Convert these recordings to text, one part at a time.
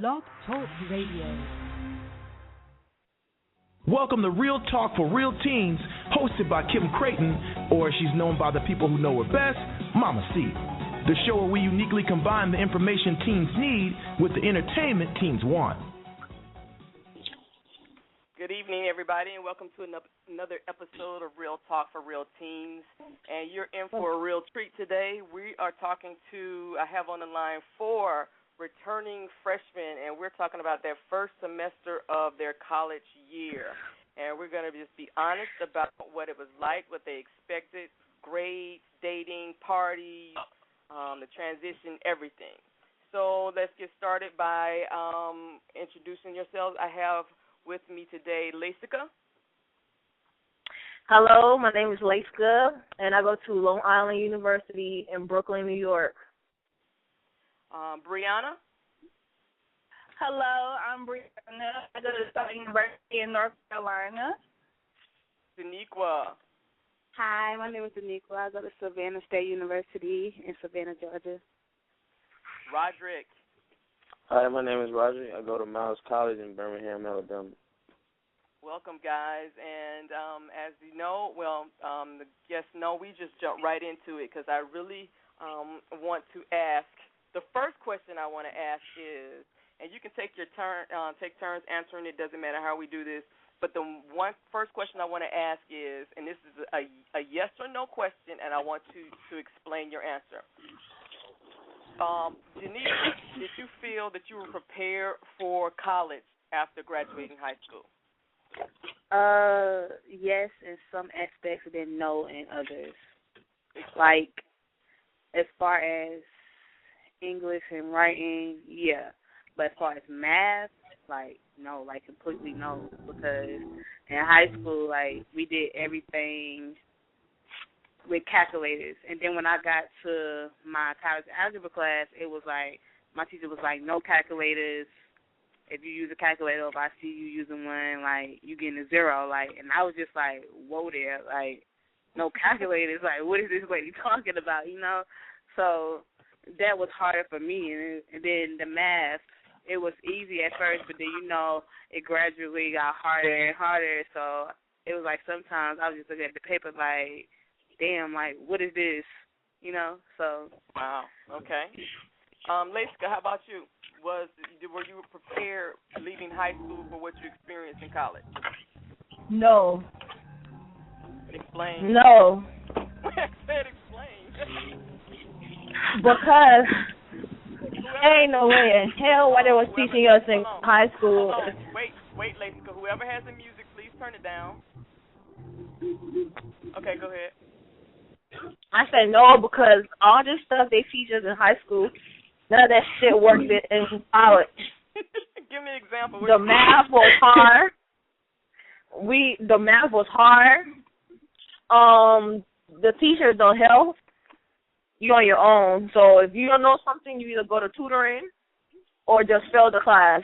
Blog Talk Radio. Welcome to Real Talk for Real Teens, hosted by Kim Creighton, or as she's known by the people who know her best, Mama C. The show where we uniquely combine the information teens need with the entertainment teens want. Good evening, everybody, and welcome to another episode of Real Talk for Real Teens. And you're in for a real treat today. We are talking to, I have on the line 4 returning freshmen, and we're talking about their first semester of their college year. And we're going to just be honest about what it was like, what they expected, grades, dating, parties, the transition, everything. So let's get started by introducing yourselves. I have with me today Laisika. Hello, my name is Laisika, and I go to Long Island University in Brooklyn, New York. Brianna. Hello, I'm Brianna. I go to Southern University in North Carolina. Daniqua. Hi, my name is Daniqua. I go to Savannah State University in Savannah, Georgia. Roderick. Hi, my name is Roderick. I go to Miles College in Birmingham, Alabama. Welcome, guys. And as you know, the guests know, we just jump right into it because I really want to ask. The first question I want to ask is, and you can take turns answering. It doesn't matter how we do this. But the first question I want to ask is, and this is a yes or no question, and I want you to explain your answer. Janice, did you feel that you were prepared for college after graduating high school? Yes, in some aspects, and then no in others. Like, as far as English and writing, yeah. But as far as math, no, completely no. Because in high school, we did everything with calculators. And then when I got to my college algebra class, it was my teacher was like, no calculators. If you use a calculator, if I see you using one, you getting a 0. And I was just like, whoa there. No calculators. What is this lady talking about, So that was harder for me. And then the math, it was easy at first, but then, it gradually got harder and harder. So it was sometimes I was just looking at the paper damn, what is this? So. Wow, okay. Laisika, how about you? Were you prepared leaving high school for what you experienced in college? No. Explain. No. I said explain. Because there ain't no way in hell what they was teaching us in high school. Wait, Laisika. Whoever has the music, please turn it down. Okay, go ahead. I said no because all this stuff they teach us in high school, none of that shit worked in college. Give me an example. The math was hard. The math was hard. The teachers don't help. You're on your own. So if you don't know something, you either go to tutoring or just fail the class.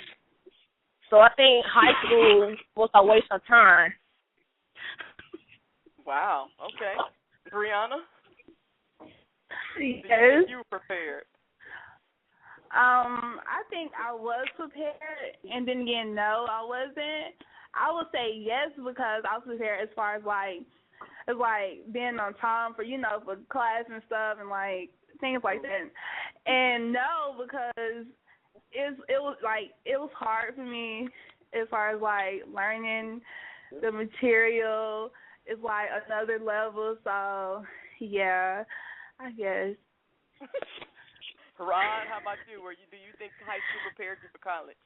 So I think high school was a waste of time. Wow. Okay. Brianna? Yes. You were prepared. I think I was prepared, and then again, no, I wasn't. I would say yes because I was prepared as far as being on time for for class and stuff and things like that. And no, because it was hard for me as far as learning the material. It's another level. So yeah, I guess. Rod, how about you? Do you think high school prepared you for college?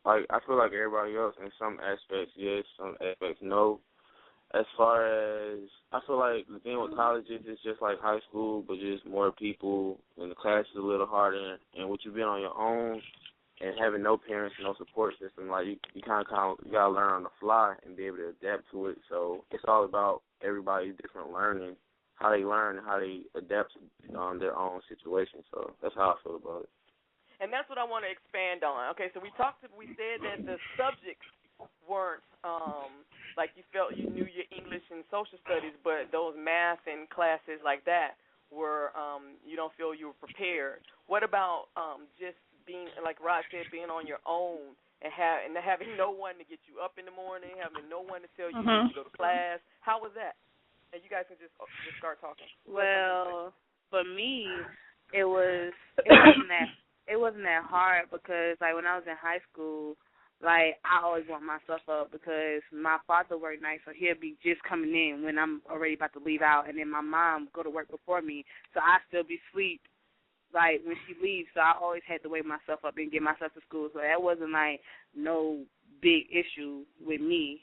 I feel like everybody else in some aspects, yes, some aspects, no. As far as, I feel like the thing with college is it's just like high school, but just more people, and the class is a little harder, and with you being on your own and having no parents, no support system, you kind of you gotta learn on the fly and be able to adapt to it. So it's all about everybody's different learning, how they learn, and how they adapt to their own situation. So that's how I feel about it. And that's what I want to expand on. Okay, so we said that the subjects weren't you felt you knew your English and social studies, but those math and classes like that were you don't feel you were prepared. What about just being, like Rod said, being on your own and having no one to get you up in the morning, having no one to tell you to go to class? How was that? And you guys can just start talking. Well, for me, it wasn't that hard because like when I was in high school, like I always want myself up because my father worked night, so he'll be just coming in when I'm already about to leave out, and then my mom go to work before me, so I still be asleep like when she leaves. So I always had to wake myself up and get myself to school. So that wasn't like no big issue with me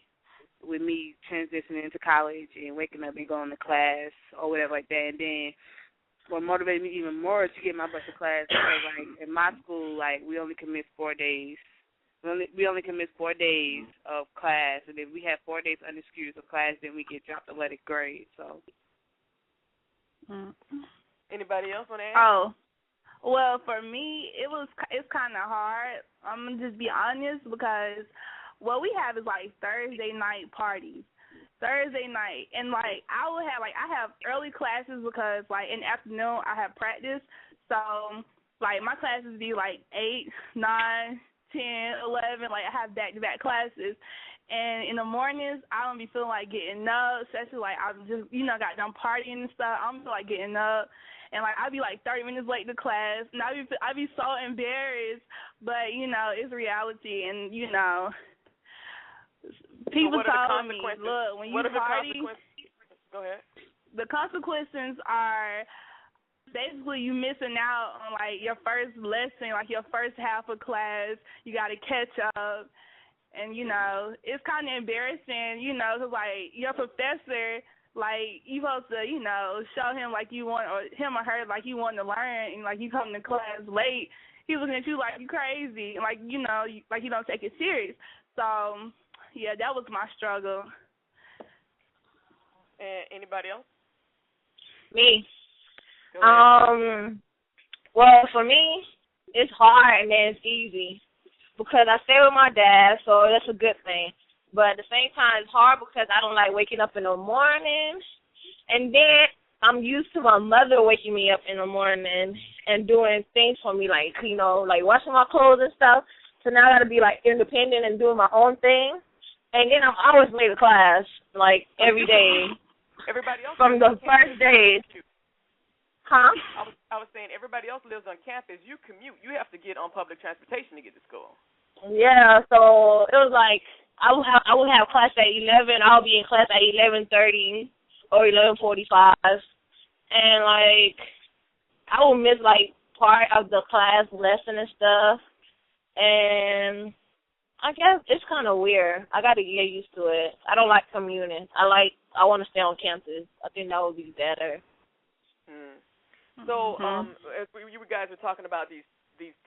transitioning into college and waking up and going to class or whatever like that. And then what motivated me even more to get my butt to class because like in my school, like we only can miss 4 days. We only can miss 4 days of class, and if we have 4 days unexcused of class, then we get dropped a letter grade. So, anybody else want to add? Oh, well, for me, it's kind of hard. I'm gonna just be honest because what we have is like Thursday night parties. Thursday night, and like I have early classes because like in the afternoon I have practice. So like my classes be like 8, 9, 10, 11, like I have back-to-back classes. And in the mornings, I don't be feeling like getting up, especially like I'm just, got done partying and stuff. I don't feel like getting up. And like I'd be like 30 minutes late to class, and I'd be so embarrassed. But, it's reality, and, people told me, look, when you party, go ahead. The consequences are basically you missing out on like your first lesson, like your first half of class. You got to catch up, and it's kind of embarrassing, because like your professor, like you supposed to, show him like you want, or him or her like you want to learn, and like you come to class late, he looking at you like you crazy, like like you don't take it serious. So yeah, that was my struggle. And anybody else? Me. Well, for me, it's hard and then it's easy because I stay with my dad, so that's a good thing. But at the same time, it's hard because I don't like waking up in the morning, and then I'm used to my mother waking me up in the morning and doing things for me, like like washing my clothes and stuff. So now I got to be like independent and doing my own thing, and then I'm always late to class, like every day. Everybody else from the first day. Huh? I was saying everybody else lives on campus. You commute. You have to get on public transportation to get to school. Yeah, so it was like I would have class at 11. I'll be in class at 11:30 or 11:45, and like I would miss like part of the class lesson and stuff. And I guess it's kind of weird. I got to get used to it. I don't like commuting. I want to stay on campus. I think that would be better. So, as you guys were talking about these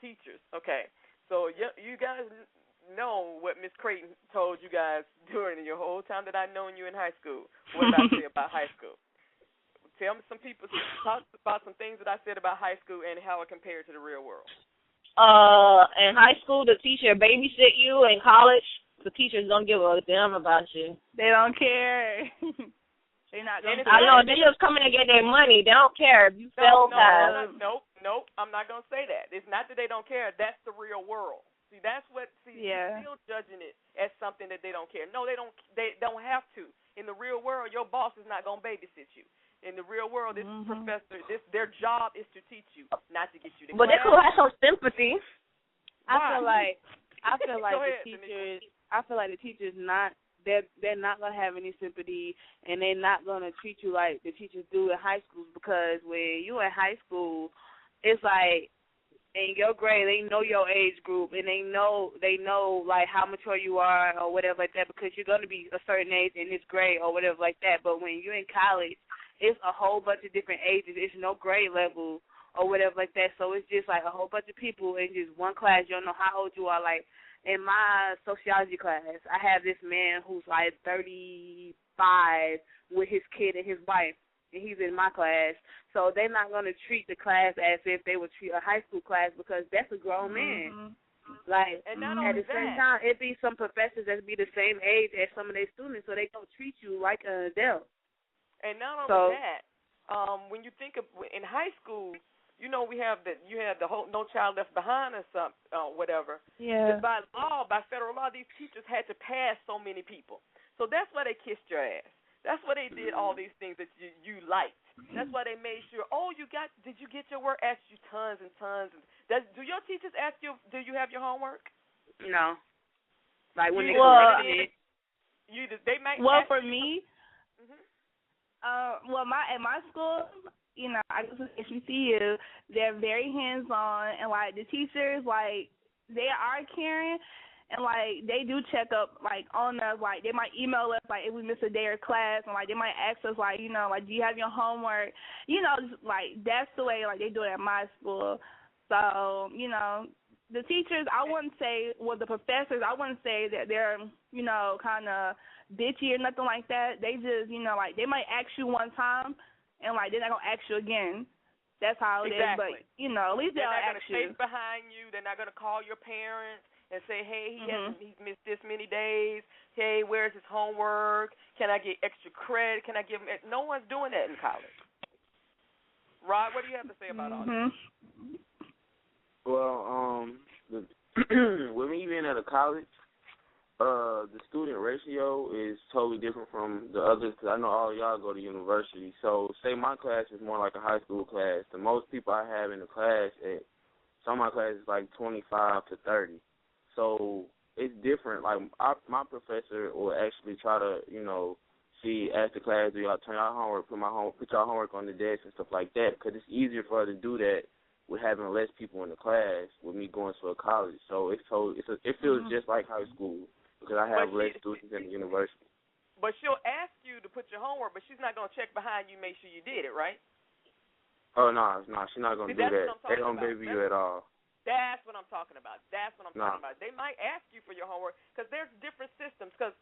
teachers, okay. So you guys know what Miss Creighton told you guys during your whole time that I've known you in high school. What did I say about high school? Tell me, some people talk about some things that I said about high school and how it compared to the real world. In high school, the teacher babysit you. In college, the teachers don't give a damn about you. They don't care. They're not going to. I know, they just coming to get their money. They don't care if you fail class. Nope. I'm not going to say that. It's not that they don't care. That's the real world. See, that's what. You're still judging it as something that they don't care. No, they don't. They don't have to. In the real world, your boss is not going to babysit you. In the real world, this professor, their job is to teach you, not to get you to class. But they could have some sympathy. I feel like the teachers not. They're not going to have any sympathy, and they're not going to treat you like the teachers do in high school, because when you in high school, it's like in your grade, they know your age group, and they know like how mature you are or whatever like that, because you're going to be a certain age in this grade or whatever like that. But when you're in college, it's a whole bunch of different ages. It's no grade level or whatever like that. So it's just like a whole bunch of people in just one class. You don't know how old you are. Like, in my sociology class, I have this man who's like 35 with his kid and his wife, and he's in my class. So they're not going to treat the class as if they would treat a high school class, because that's a grown man. Like, and not at only the same time, it be some professors that be the same age as some of their students, so they don't treat you like an adult. And not only that, when you think of in high school, you know, you had the whole No Child Left Behind or something, whatever. Yeah. By law, by federal law, these teachers had to pass so many people. So that's why they kissed your ass. That's why they did all these things that you liked. That's why they made sure. Oh, did you get your work? Asked you tons and tons. Do your teachers ask you? Do you have your homework? No. Like when they corrected it. They might. Well, for me, Mm-hmm. at my school, you know, I go to HBCU. They're very hands-on, and like the teachers, like they are caring, and like they do check up, like on us. Like they might email us, like if we miss a day of class, and like they might ask us, like, you know, like, do you have your homework? You know, just, like that's the way like they do it at my school. So you know, the teachers, I wouldn't say, the professors, I wouldn't say that they're, you know, kind of bitchy or nothing like that. They just, you know, like they might ask you one time, and like they're not gonna ask you again. That's how it is. But you know, at least they'll ask you. They're not gonna chase behind you. They're not gonna call your parents and say, hey, he's missed this many days. Hey, where's his homework? Can I get extra credit? Can I give him? No one's doing that in college. Rod, what do you have to say about all this? Well, with me being at a college, the student ratio is totally different from the others because I know all y'all go to university. So say my class is more like a high school class. The most people I have in the class, some of my class is like 25 to 30. So it's different. Like my professor will actually try to, you know, ask the class, do y'all turn y'all homework, put y'all homework on the desk and stuff like that, because it's easier for her to do that with having less people in the class with me going to a college. So it feels just like high school because I have less students in the university. But she'll ask you to put your homework, but she's not going to check behind you, make sure you did it, right? Oh, no, she's not going to do that. They don't baby you at all. That's what I'm talking about. Talking about. They might ask you for your homework because there's different systems. Because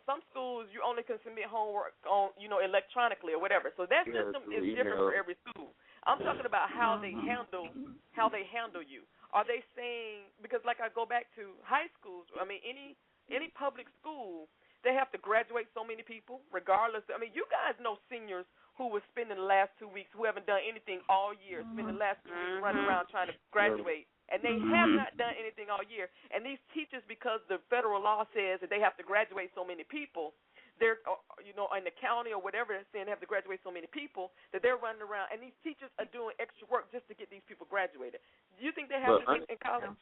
some schools you only can submit homework on, you know, electronically or whatever. So that system is different for every school. I'm talking about how they handle you. Are they saying, because like I go back to high schools, I mean any public school, they have to graduate so many people regardless. I mean, you guys know seniors who were spending the last 2 weeks, who haven't done anything all year, spending the last 2 weeks running around trying to graduate, and they have not done anything all year. And these teachers, because the federal law says that they have to graduate so many people, they're, you know, in the county or whatever, they're saying they have to graduate so many people that they're running around, and these teachers are doing extra work just to get these people graduated. Do you think they have this in college?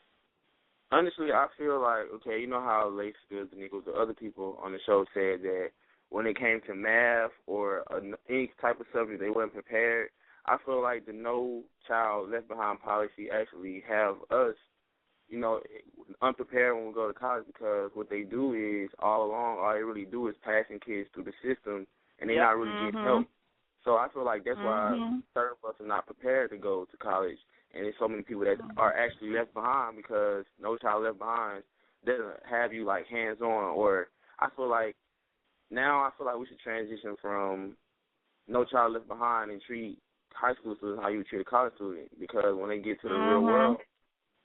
Honestly, I feel like, okay, you know how Lace Fields and Nichols, the other people on the show said that when it came to math or any type of subject, they weren't prepared. I feel like the No Child Left Behind policy actually have us, you know, unprepared when we go to college because what they do is all they really do is passing kids through the system and they're not really getting help. So I feel like that's why certain of us are not prepared to go to college, and there's so many people that are actually left behind because No Child Left Behind doesn't have you like hands-on. Or I feel like we should transition from No Child Left Behind and treat high school students how you would treat a college student, because when they get to the real world,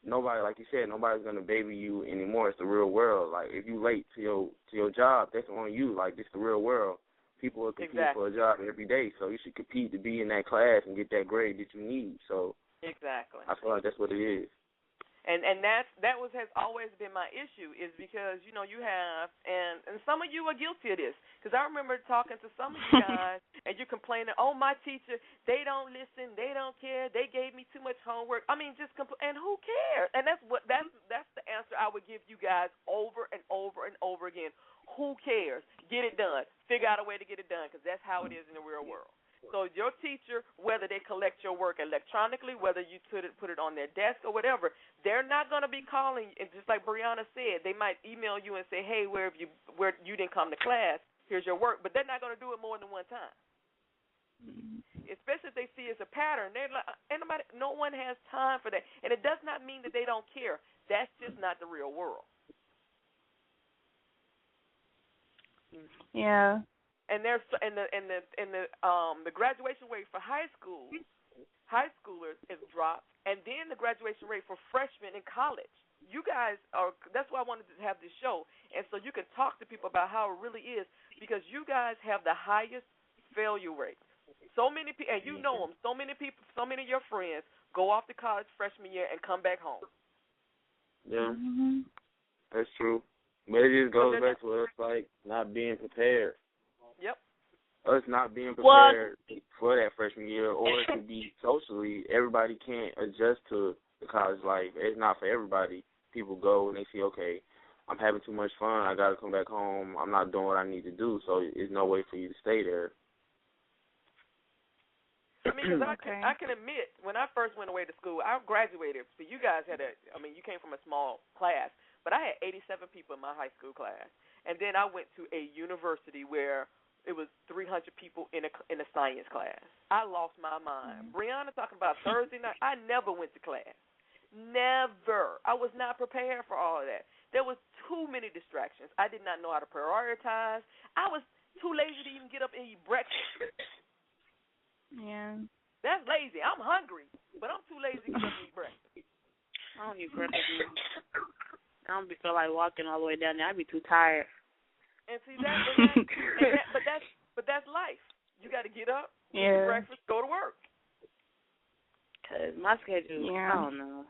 nobody, like you said, nobody's gonna baby you anymore. It's the real world. Like if you late to your job, that's on you. Like this the real world. People are competing for a job every day, so you should compete to be in that class and get that grade that you need. So I feel like that's what it is. And has always been my issue, is because, you know, you have, and some of you are guilty of this, because I remember talking to some of you guys, and you're complaining, oh, my teacher, they don't listen, they don't care, they gave me too much homework. I mean, and who cares? And that's the answer I would give you guys over and over and over again. Who cares? Get it done. Figure out a way to get it done, because that's how it is in the real world. So your teacher, whether they collect your work electronically, whether you put it on their desk or whatever, they're not going to be calling. And just like Brianna said, they might email you and say, hey, where you didn't come to class, here's your work. But they're not going to do it more than one time. Especially if they see it's a pattern. They're like, no one has time for that. And it does not mean that they don't care. That's just not the real world. Yeah. And there's the graduation rate for high schoolers is dropped, and then the graduation rate for freshmen in college. You guys that's why I wanted to have this show, and so you can talk to people about how it really is, because you guys have the highest failure rate So many people, and you know them. So many people, so many of your friends go off to college freshman year and come back home. Yeah, that's true. But it just goes back to us like not being prepared. Yep. Us not being prepared for that freshman year, or it could be socially. Everybody can't adjust to the college life. It's not for everybody. People go and they see, okay, I'm having too much fun. I got to come back home. I'm not doing what I need to do, so there's no way for you to stay there. I mean, cause I can admit, when I first went away to school, I graduated. So you guys had you came from a small class, but I had 87 people in my high school class. And then I went to a university where it was 300 people in a science class. I lost my mind. Brianna talking about Thursday night. I never went to class. Never. I was not prepared for all of that. There was too many distractions. I did not know how to prioritize. I was too lazy to even get up and eat breakfast. Yeah. That's lazy. I'm hungry, but I'm too lazy to get up and eat breakfast. I don't eat breakfast. I don't feel like walking all the way down there. I'd be too tired. And see but that's life. You got to get up, eat breakfast, go to work. Cause my schedule, I don't know.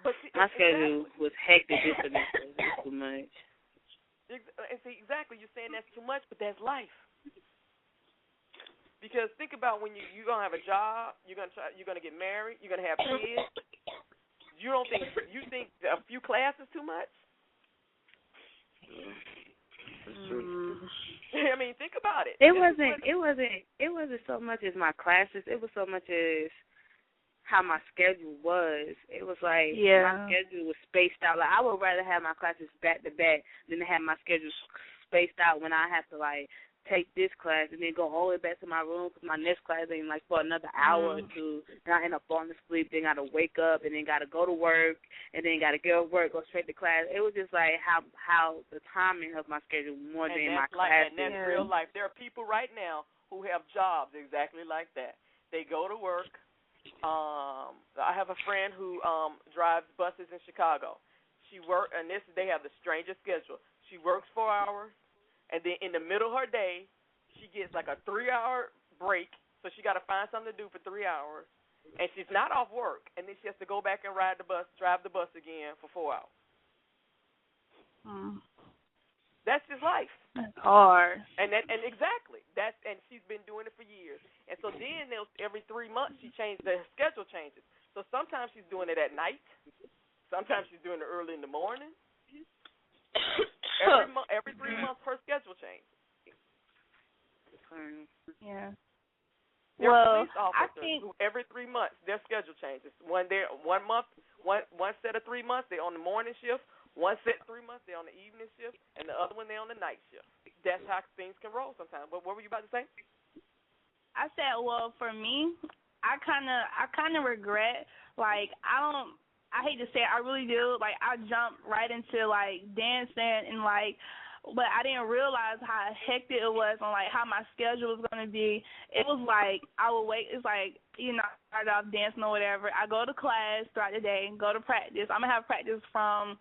But see, my schedule was hectic this semester. It's too much. And see, exactly, you're saying that's too much, but that's life. Because think about when you're gonna have a job, you're gonna get married, you're gonna have kids. You think a few classes too much? That's true. I mean, think about it. It wasn't so much as my classes. It was so much as how my schedule was. It was like my schedule was spaced out. Like I would rather have my classes back to back than to have my schedule spaced out when I have to like take this class and then go all the way back to my room because my next class ain't like for another hour or two, and I end up falling asleep, then got to wake up, and then got to go to work, and then got to get off work, go straight to class. It was just like how the timing of my schedule more than my classes. And that's real life. There are people right now who have jobs exactly like that. They go to work. I have a friend who drives buses in Chicago. They have the strangest schedule. She works 4 hours. And then in the middle of her day, she gets like a 3-hour break, so she got to find something to do for 3 hours. And she's not off work, and then she has to go back and drive the bus again for 4 hours. That's just life. That's hard. And exactly. And she's been doing it for years. And so then every 3 months the schedule changes. So sometimes she's doing it at night. Sometimes she's doing it early in the morning. Every 3 months, her schedule changes. Yeah. There are police I officers think who every 3 months their schedule changes. One set of 3 months they're on the morning shift. One set 3 months they're on the evening shift, and the other one they're on the night shift. That's how things can roll sometimes. But what were you about to say? I said, well, for me, I kind of regret I hate to say it, I really do. Like, I jumped right into, like, dancing and, like, but I didn't realize how hectic it was and, like, how my schedule was going to be. It was like I would wait. It's like, I start off dancing or whatever. I go to class throughout the day, go to practice. I'm going to have practice from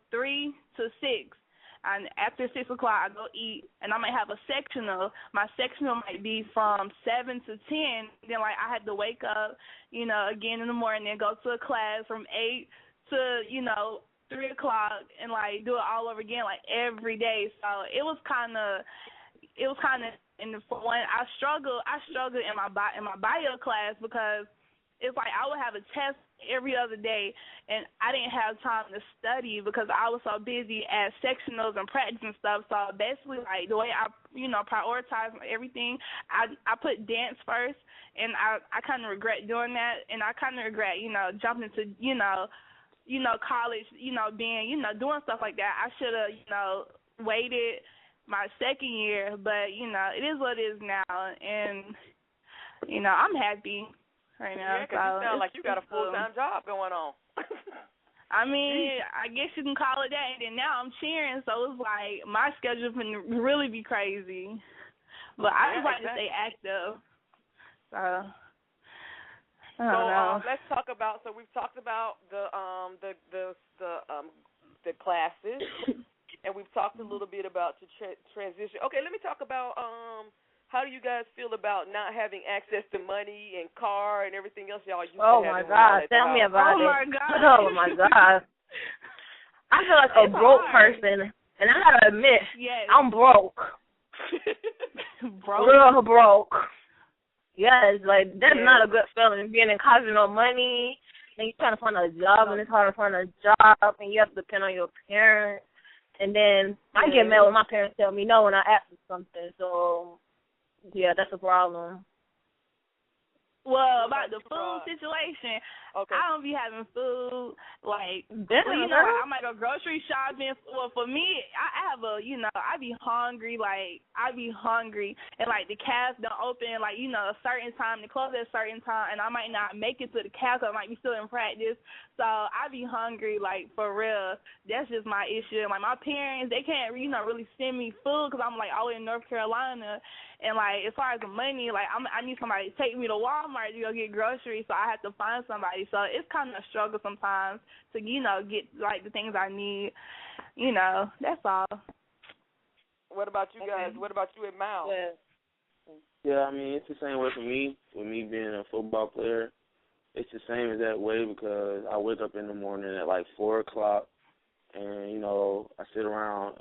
3 to 6. And after 6 o'clock, I go eat, and I might have a sectional. My sectional might be from 7 to 10. Then, like, I had to wake up, again in the morning and go to a class from 8 to, 3 o'clock and, like, do it all over again, like, every day. So it was kind of, and for one, I struggled in my bio class because it's like I would have a test every other day, and I didn't have time to study because I was so busy at sectionals and practice and stuff. So basically, like, the way I, prioritize everything, I put dance first, and I kind of regret doing that, and I kind of regret, jumping to, college, being, doing stuff like that. I should have, waited my second year, but, it is what it is now, and, I'm happy right now. Yeah, because you sound like you got a full-time job going on. I mean, I guess you can call it that. And then now I'm cheering, so it's like my schedule can really be crazy. But I just like to stay active. So I don't know. Let's talk about. So we've talked about the classes, and we've talked a little bit about the transition. Okay, let me talk about how do you guys feel about not having access to money and car and everything else y'all used to Oh have? my God, tell me about it. Oh my God. I feel like a broke person, and I gotta admit, I'm broke. Real broke. Yes, like that's not a good feeling. Being in college with no money, and you're trying to find a job, and it's hard to find a job, and you have to depend on your parents. And then I get mad when my parents tell me no when I ask for something. So yeah, that's a problem. Well, about the food situation, I don't be having food. Like, I might go grocery shopping. Well, for me, I have I be hungry. Like, and like the calves don't open. Like, a certain time, they close at a certain time, and I might not make it to the calves. I might be still in practice, so I be hungry. Like, for real, that's just my issue. Like, my parents, they can't, really send me food because I'm like all in North Carolina. And, like, as far as the money, like, I need somebody to take me to Walmart to go get groceries, so I have to find somebody. So it's kind of a struggle sometimes to, get, like, the things I need. That's all. What about you guys? What about you and Mal? Yeah, I mean, it's the same way for me. With me being a football player, it's the same as that way because I wake up in the morning at, like, 4 o'clock. And, I sit around,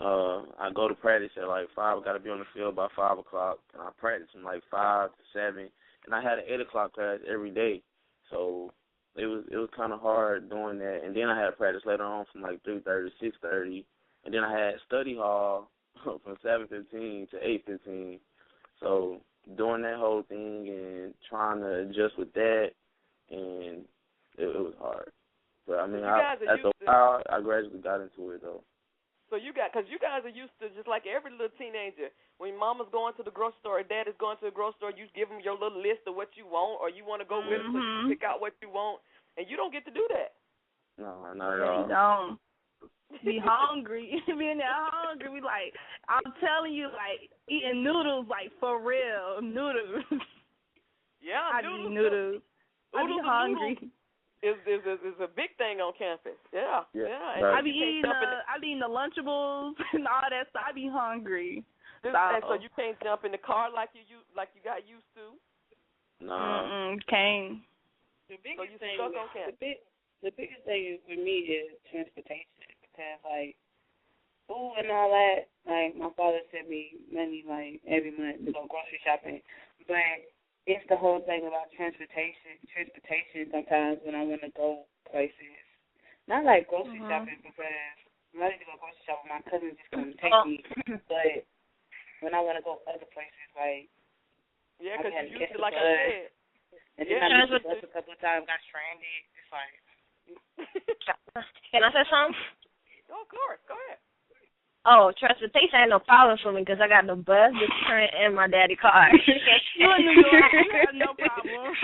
I go to practice at like 5, I got to be on the field by 5 o'clock, and I practice from like 5 to 7, and I had an 8 o'clock class every day, so it was kind of hard doing that, and then I had practice later on from like 3:30 to 6:30, and then I had study hall from 7:15 to 8:15, so doing that whole thing and trying to adjust with that, and it was hard. But, I mean, after a while, I gradually got into it, though. So because you guys are used to, just like every little teenager, when mama's going to the grocery store or dad is going to the grocery store, you give them your little list of what you want, or you want to go with them so you can pick out what you want, and you don't get to do that. No, not at all. You don't. Be hungry. Being that hungry, we like, I'm telling you, like, eating noodles, like, for real, noodles. Yeah, I eat noodles. I be hungry. Is a big thing on campus. Yeah. Right. I be eating the Lunchables and all that stuff. I be hungry. So you can't jump in the car like you got used to. No. Can't. The biggest thing for me is transportation because like food and all that. Like my father sent me money like every month to go grocery shopping, but it's the whole thing about transportation sometimes when I want to go places. Not like grocery shopping because I'm ready to go grocery shopping. My cousin just come take me. But when I want to go other places, like, because you used to, like I said. And then I missed the bus a couple of times, got stranded. It's like. Can I say something? Oh, of course. Go ahead. Oh, transportation ain't no problem for me because I got the bus, the train, and my daddy car. You in New York, you have no problem.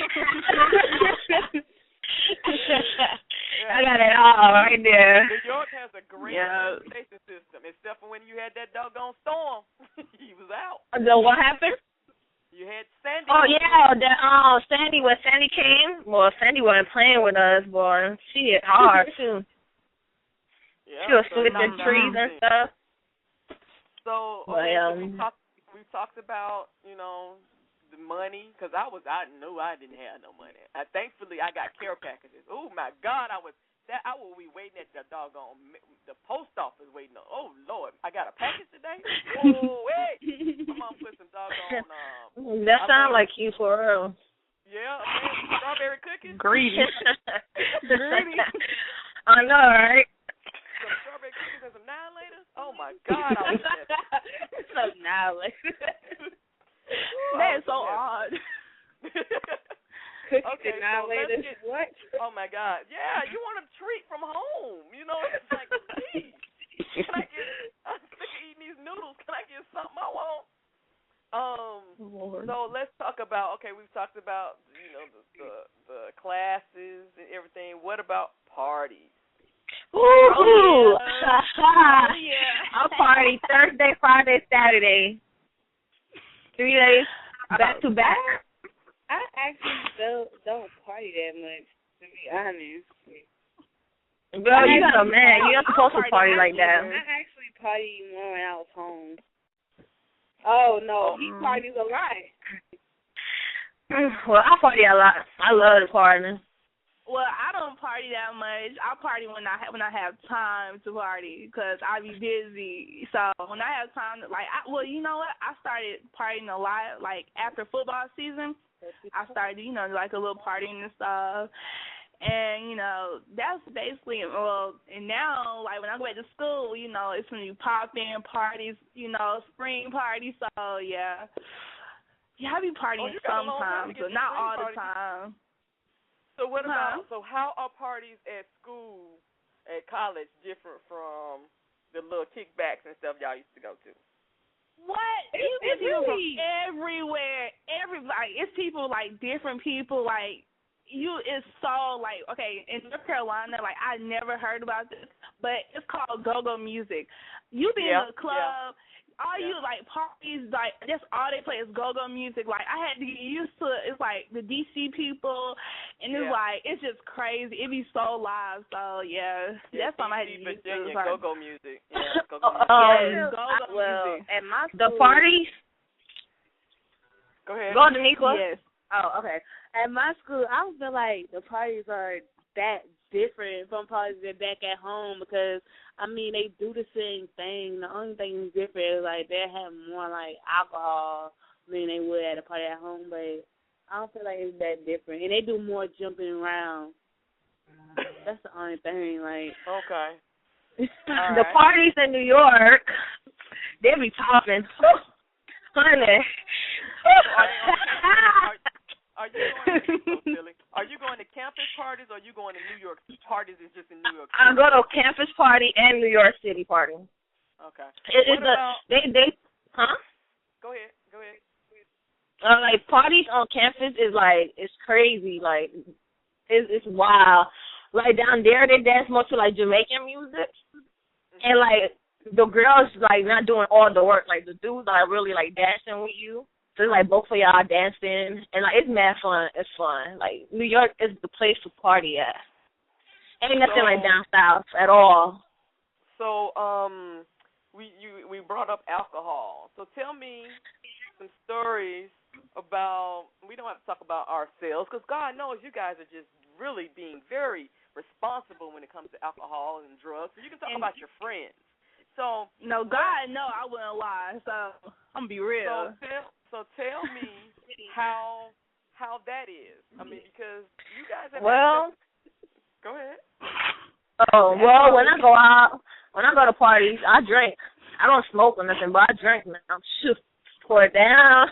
I got it all right there. New York has a great transportation system, except for when you had that doggone storm. He was out. What happened? You had Sandy. Oh, yeah, Sandy, when Sandy came, well, Sandy wasn't playing with us, boy. She hit hard, too. Yeah, she was switching trees and stuff. So, we talked about, the money, because I knew I didn't have no money. Thankfully, I got care packages. Oh, my God, I will be waiting at the doggone, the post office waiting. Oh, Lord, I got a package today? Oh, wait. I'm going to put some doggone. That sounds like you for real. Yeah, strawberry cookies. Greedy. Greedy. I know, right? Some strawberry cookies and some 9-laters? Oh, my God. I was some 9-laters. That is so odd. Okay, so let's get, what? Oh, my God. Yeah, you want a treat from home. It's like, geez. I'm sick of eating these noodles. Can I get something I want? So let's talk about, we've talked about, the classes and everything. What about parties? Ooh. Yeah. I'll party Thursday, Friday, Saturday. 3 days back to back. I actually don't party that much, to be honest. Girl, you got a man. You're not supposed to party like that. I actually party more when I was home. Oh no, he parties a lot. Well, I party a lot. I love the partying. Well, I don't party that much. I party when I have time to party because I be busy. So when I have time, well, you know what? I started partying a lot. Like after football season, I started, like a little partying and stuff. And that's basically And now, like when I go back to school, it's when you pop in parties, spring parties. So yeah, I be partying sometimes, but not all the time. So what about? So how are parties at school, at college, different from the little kickbacks and stuff y'all used to go to? What? You get people from everywhere. Everybody. It's people like different people. Like it's so like okay. In North Carolina, like I never heard about this, but it's called go-go music. You be in a club. All you like parties, like that's all they play is go-go music. Like I had to get used to it. It's like the DC people, and it's like it's just crazy. It be so live. So that's something I had to get used to. Go-go music. Yeah, go-go music. Go-go music. At my school, the parties. Go ahead. Go to Nicola. Yes. Oh, okay. At my school, I don't feel like the parties are that different from parties that back at home because they do the same thing. The only thing different is like they have more like alcohol than they would at a party at home, but I don't feel like it's that different. And they do more jumping around. That's the only thing. Like okay. The parties in New York, they be popping, honey. Are you going to campus parties or are you going to New York parties? Is just in New York City? I go to a campus party and New York City party. Okay. Huh? Go ahead. Like parties on campus is like it's crazy. Like it's wild. Like down there they dance more to like Jamaican music, and like the girls like not doing all the work. Like the dudes are really like dancing with you. So it's like both of y'all dancing, and like it's mad fun. It's fun. Like New York is the place to party at. Ain't nothing like down south at all. So we brought up alcohol. So tell me some stories about. We don't have to talk about ourselves because God knows you guys are just really being very responsible when it comes to alcohol and drugs. So you can talk about your friends. So no, God, no, I wouldn't lie. So I'm gonna be real. So tell me how that is. Because you guys have. Go ahead. Oh well, when I go to parties, I drink. I don't smoke or nothing, but I drink. I'm pour it down.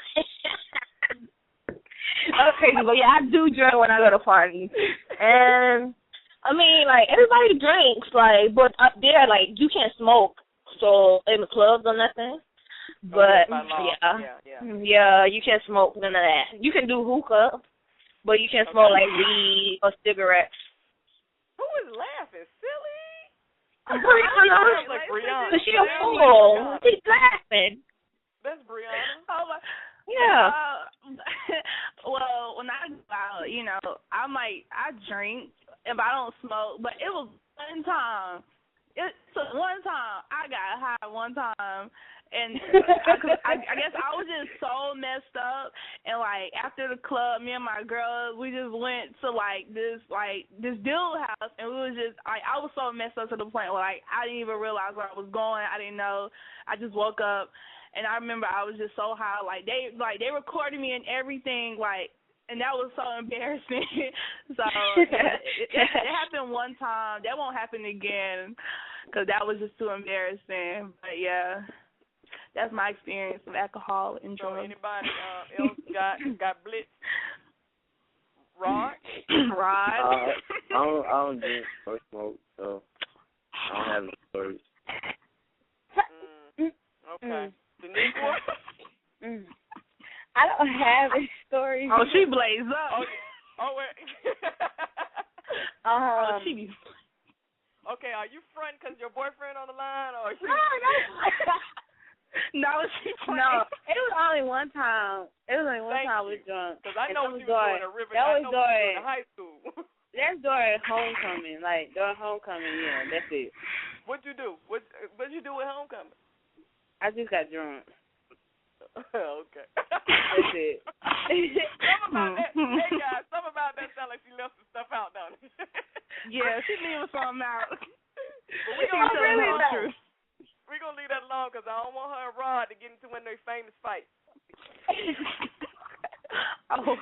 Okay, but yeah, I do drink when I go to parties, and like everybody drinks, like, but up there, like you can't smoke. So in the clubs or nothing. But you can't smoke none of that. You can do hookah, but you can't smoke like weed or cigarettes. Who is laughing? Silly? Brianna. Like Brianna. Cause she's a fool. She's laughing. That's Brianna. Oh my. Yeah. Well, when I go out, I drink, but I don't smoke. But it was one time. One time I got high one time, and I guess I was just so messed up. And like after the club, me and my girls, we just went to this dude house, and we was just like I was so messed up to the point where like I didn't even realize where I was going. I didn't know. I just woke up, and I remember I was just so high. Like they recorded me and everything. And that was so embarrassing. So it happened one time. That won't happen again because that was just too embarrassing. But, yeah, that's my experience with alcohol and drugs. So anybody else got blitzed? Rod? I don't drink or smoke, so I don't have any stories. Okay. Denise? I don't have a story. Oh, she blazed up. Wait. She be. Okay, are you fronting because your boyfriend on the line, or? No, she playing. No, it was only one time. I was drunk. Because I know what you were doing at River. That was during high school. That's during homecoming. Like during homecoming, yeah, that's it. What'd you do? What'd you do at homecoming? I just got drunk. Okay. That's it. Something about that. Hey guys, something about that sound like she left some stuff out down there. Yeah, she leaving something out. But we're gonna leave that alone because I don't want her and Rod to get into one of their famous fights. Oh.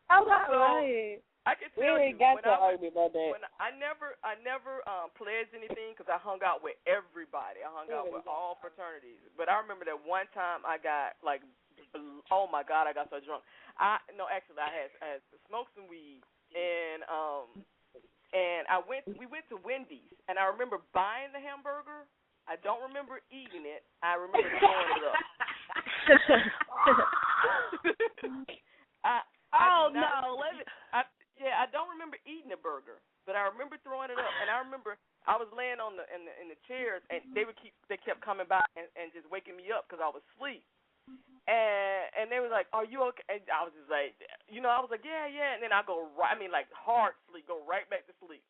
I'm not lying. I can We tell ain't you got when to argue about that. When I never pledged anything because I hung out with everybody. I hung out with all fraternities. But I remember that one time I got like, oh my God, I got so drunk. I had smoked some weed and we went to Wendy's and I remember buying the hamburger. I don't remember eating it. I remember throwing it up. I don't remember eating the burger, but I remember throwing it up, and I remember I was laying on in the chairs, and they kept coming by and just waking me up because I was asleep, and they were like, "Are you okay?" And I was just like, I was like, yeah, and then I go like hard sleep, go right back to sleep,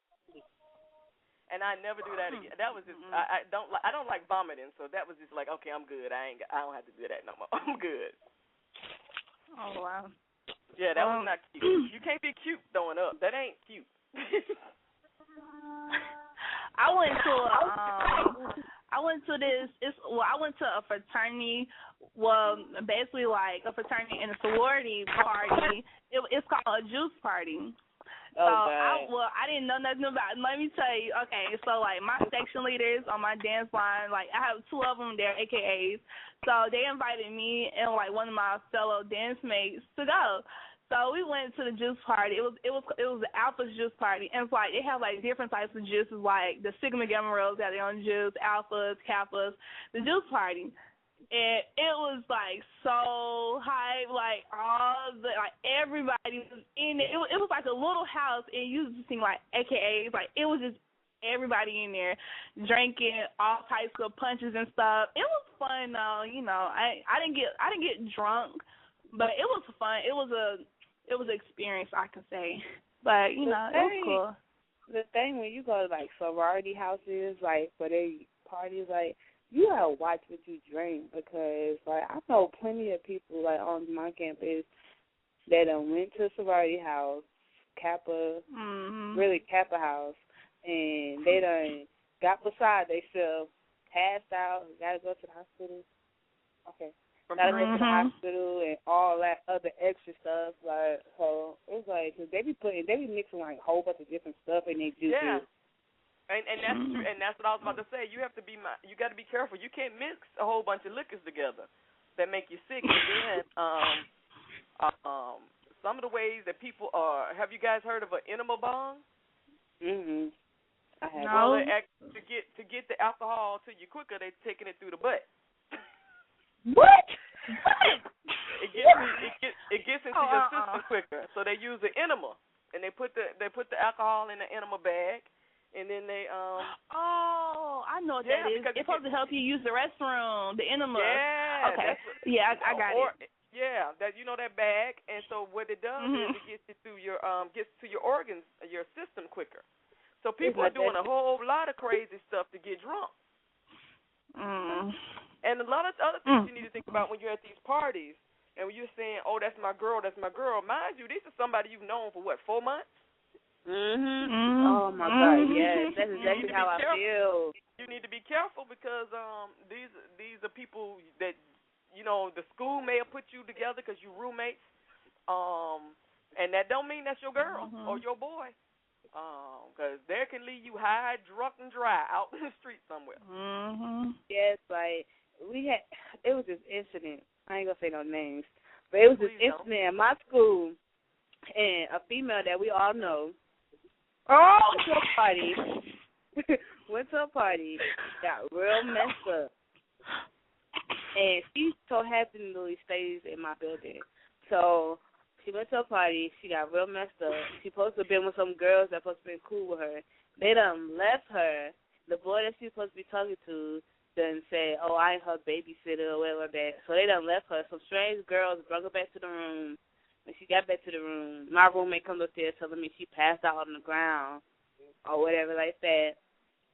and I never do that again. That was just I don't like vomiting, so that was just like, okay, I'm good. I don't have to do that no more. I'm good. Oh wow. Yeah, that was not cute. You can't be cute throwing up. That ain't cute. I went to a fraternity. Well, basically like a fraternity and a sorority party. It's called a juice party. I didn't know nothing about it. Let me tell you. Okay, so like my section leaders on my dance line, like I have two of them. They're AKAs. So they invited me and like one of my fellow dance mates to go. So we went to the juice party. It was the Alpha's juice party, and it's like they have like different types of juices, like the Sigma Gamma Rho's got their own juice, Alphas, Kappas, the juice party. And it was like so hype, like everybody was in it. It was like a little house, and you just seen like AKAs, like it was just everybody in there drinking all types of punches and stuff. It was fun though, I didn't get drunk, but it was fun. It was an experience, I can say. But it was cool. The thing when you go to like sorority houses, like for their parties, like you gotta watch what you drink because like I know plenty of people like on my campus that went to sorority house, Kappa, really Kappa house, and they done got beside themselves, passed out, gotta go to the hospital. Okay. Gotta go to the hospital and all that other extra stuff. Like, so it's like, cause they be mixing like a whole bunch of different stuff in their juices. Yeah. And that's true, and that's what I was about to say. You got to be careful. You can't mix a whole bunch of liquors together that make you sick. And then, some of the ways that people are. Have you guys heard of an enema bong? I have. No. Well, to get the alcohol to you quicker, they're taking it through the butt. What? It gets into your system quicker. So they use the enema, and they put the alcohol in the enema bag, and then they I know what that is. It's supposed to help you use the restroom. The enema. Yeah. Okay. I got it. Yeah, that that bag, and so what it does is it gets it through your gets to your organs, your system quicker. So people are doing a whole lot of crazy stuff to get drunk. And a lot of other things you need to think about when you're at these parties, and when you're saying, "Oh, that's my girl," mind you, this is somebody you've known for what, 4 months? Oh my God, yes, that's exactly how I feel. You need to be careful because these are people that the school may have put you together because you roommates, and that don't mean that's your girl or your boy, because they can leave you high, drunk, and dry out in the street somewhere. Yes, like it was this incident. I ain't gonna say no names, but it was this incident at my school, and a female that we all know went to a party, got real messed up, and she so happenly stays in my building. So she went to a party, she got real messed up. She supposed to have been with some girls that supposed to be cool with her. They done left her. The boy that she was supposed to be talking to done said, "Oh, I ain't her babysitter," or whatever that. So they done left her. Some strange girls brought her back to the room. When she got back to the room, my roommate comes up there telling me she passed out on the ground or whatever like that.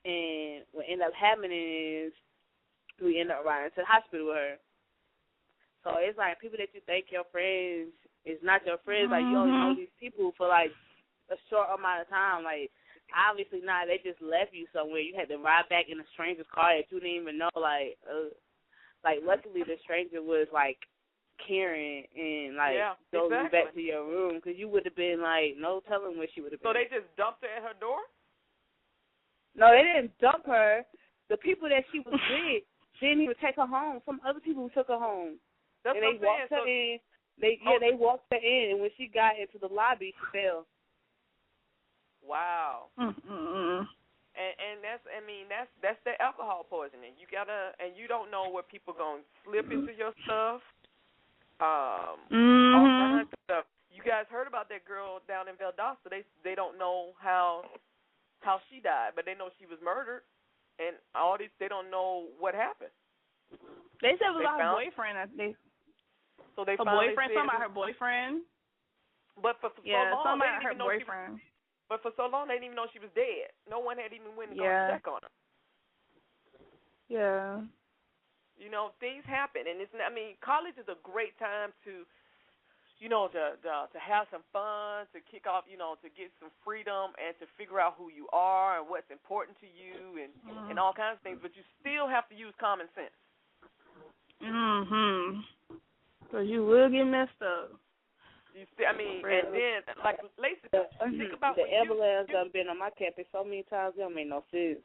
And what ended up happening is we ended up riding to the hospital with her. So it's like people that you think your friends is not your friends. Like, you only know these people for, like, a short amount of time. Like, obviously not. They just left you somewhere. You had to ride back in a stranger's car that you didn't even know. Like, luckily the stranger was, like, caring and, like, drove you back to your room, because you would have been, like, no telling where she would have been. So they just dumped her at her door? No, they didn't dump her. The people that she was with didn't even take her home. Some other people took her home. That's and they walked her in. They walked her in, and when she got into the lobby, she fell. Wow. And that's the alcohol poisoning. You gotta, and you don't know what people gonna slip into your stuff. All kinds of stuff. You guys heard about that girl down in Valdosta? They don't know how she died, but they know she was murdered, and all these they don't know what happened. They said it was her boyfriend. So they her boyfriend, something about her boyfriend. But for so long, something about her boyfriend. But for so long, they didn't even know she was dead. No one had even went and gone to check on her. Yeah. You know, things happen, and college is a great time to, to have some fun, to kick off, to get some freedom, and to figure out who you are and what's important to you, and all kinds of things. But you still have to use common sense. Because you will get messed up. And then, like, Lacey, think about the Everlands I've been on my campus so many times, it don't make no sense.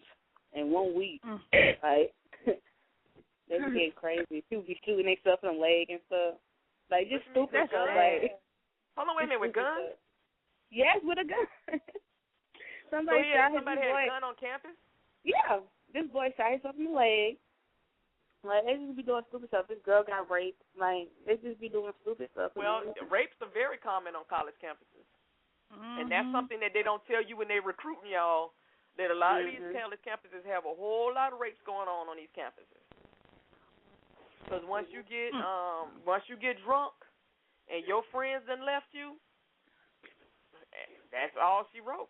In 1 week, like, they be getting crazy. People be shooting themselves in the leg and stuff. Like, just stupid stuff. Like, hold on, wait a minute, with guns? Yes, with a gun. Somebody had a gun on campus? Yeah. This boy shot himself in the leg. Like, they just be doing stupid stuff. This girl got raped. Like, they just be doing stupid stuff. Well, rapes are very common on college campuses. And that's something that they don't tell you when they're recruiting y'all, that a lot of these college campuses have a whole lot of rapes going on these campuses. Because once you get drunk and your friends done left you, that's all she wrote.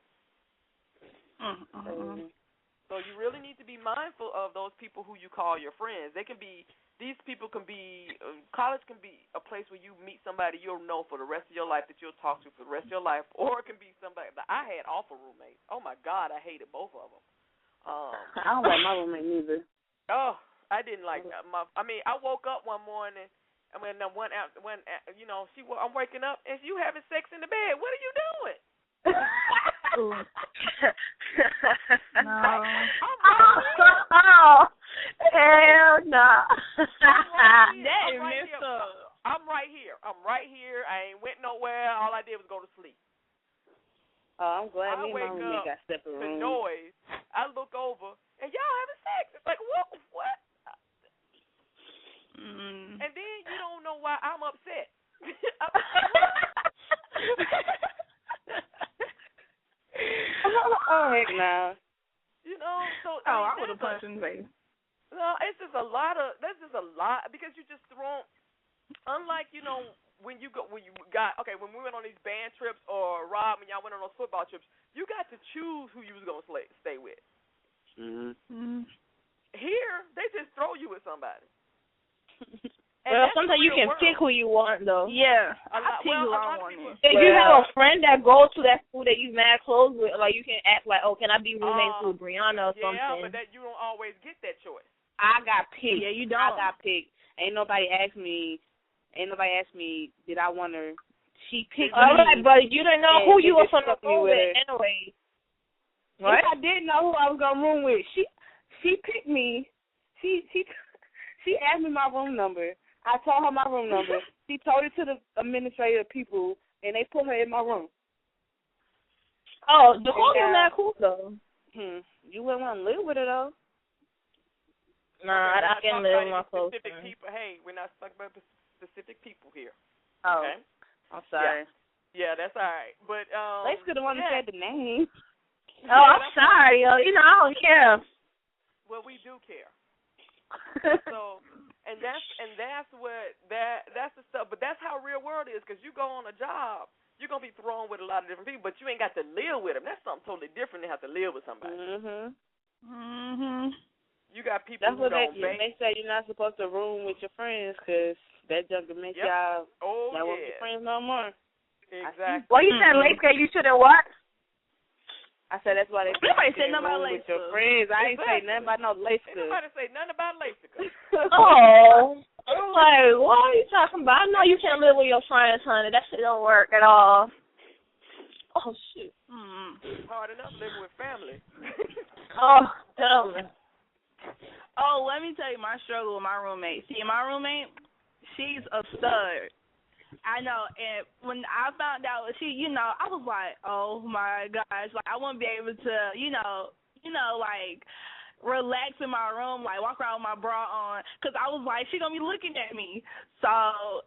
So you really need to be mindful of those people who you call your friends. These people can be, college can be a place where you meet somebody you'll know for the rest of your life, that you'll talk to for the rest of your life, or it can be somebody. But I had awful roommates. Oh my God, I hated both of them. I don't like my roommate neither. Oh, I didn't like I woke up one morning, I'm waking up and you having sex in the bed. What are you doing? No. Hell no. That is messed up. I'm right here. I ain't went nowhere. All I did was go to sleep. Oh, I'm glad me and my roommate got separate rooms. The noise. I look over and y'all having sex. It's like, what? And then you don't know why I'm upset. Oh, heck no. So I would have punched in the face. No, it's just a lot, because you just thrown. Unlike when we went on these band trips, or Rob, when y'all went on those football trips, you got to choose who you was gonna stay with. Here, they just throw you with somebody. Well, sometimes you can pick who you want, though. Yeah, I pick who I want. If you have a friend that goes to that school that you mad close with, like, you can act like, oh, can I be roommates with Brianna or something? Yeah, but you don't always get that choice. I got picked. Yeah, you don't. I got picked. Ain't nobody asked me, did I want her. She picked me. All right, but you didn't know who you were going to room with anyway. What? If I didn't know who I was going to room with, she picked me. She asked me my room number. I told her my room number. She told it to the administrative people, and they put her in my room. Oh, the cool is not cool, though. You wouldn't want to live with her, though. Nah, I can't live with my close friends. Hey, we're not talking about specific people here. Oh, okay? I'm sorry. Yeah, that's all right. But they could have wanted to say the name. Oh, I'm sorry. I don't care. Well, we do care. So, and that's the stuff. But that's how real world is, because you go on a job, you're gonna be thrown with a lot of different people, but you ain't got to live with them. That's something totally different than have to live with somebody. You got people That's who what don't they say you're not supposed to room with your friends because that junk can make y'all not want to be friends no more. Exactly. Well, you said Laker, you shouldn't what? I said that's why they Nobody said room nothing about with your friends. I ain't say nothing about no Laker. Nobody say nothing about Laker. Oh. I'm like, what are you talking about? I know you can't live with your friends, honey. That shit don't work at all. Oh, shit. Hard enough living with family. Oh, tell me. Oh, let me tell you my struggle with my roommate. See, my roommate, she's a stud. I know, and when I found out she, I was like, oh my gosh, like I wouldn't be able to, like relax in my room, like walk around with my bra on, because I was like, she gonna be looking at me. So,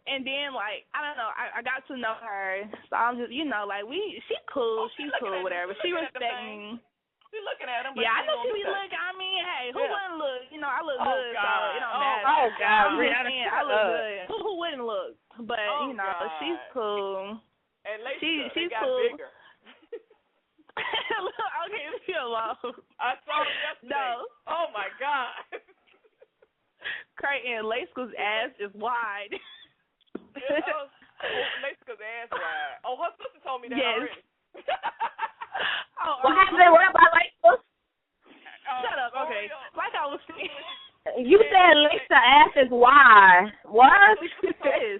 and then like I don't know, I got to know her, so I'm just, like she cool, she's cool, whatever. She respect me. She looking at him. But yeah, I know she be looking. I mean, hey, who wouldn't look? I look good, God. so it don't matter. Oh God, Brianna, I look good. Who wouldn't look? But God. she's cool. And she's got cool. Bigger. Okay, leave me alone. I saw it yesterday. No. Oh my God. Creighton, Layska's ass is wide. Layska's ass wide. Oh, her sister told me that already. What happened? What about Layska? Shut up. Okay. Like I was saying. You said Layska's ass is wide. What? Yes.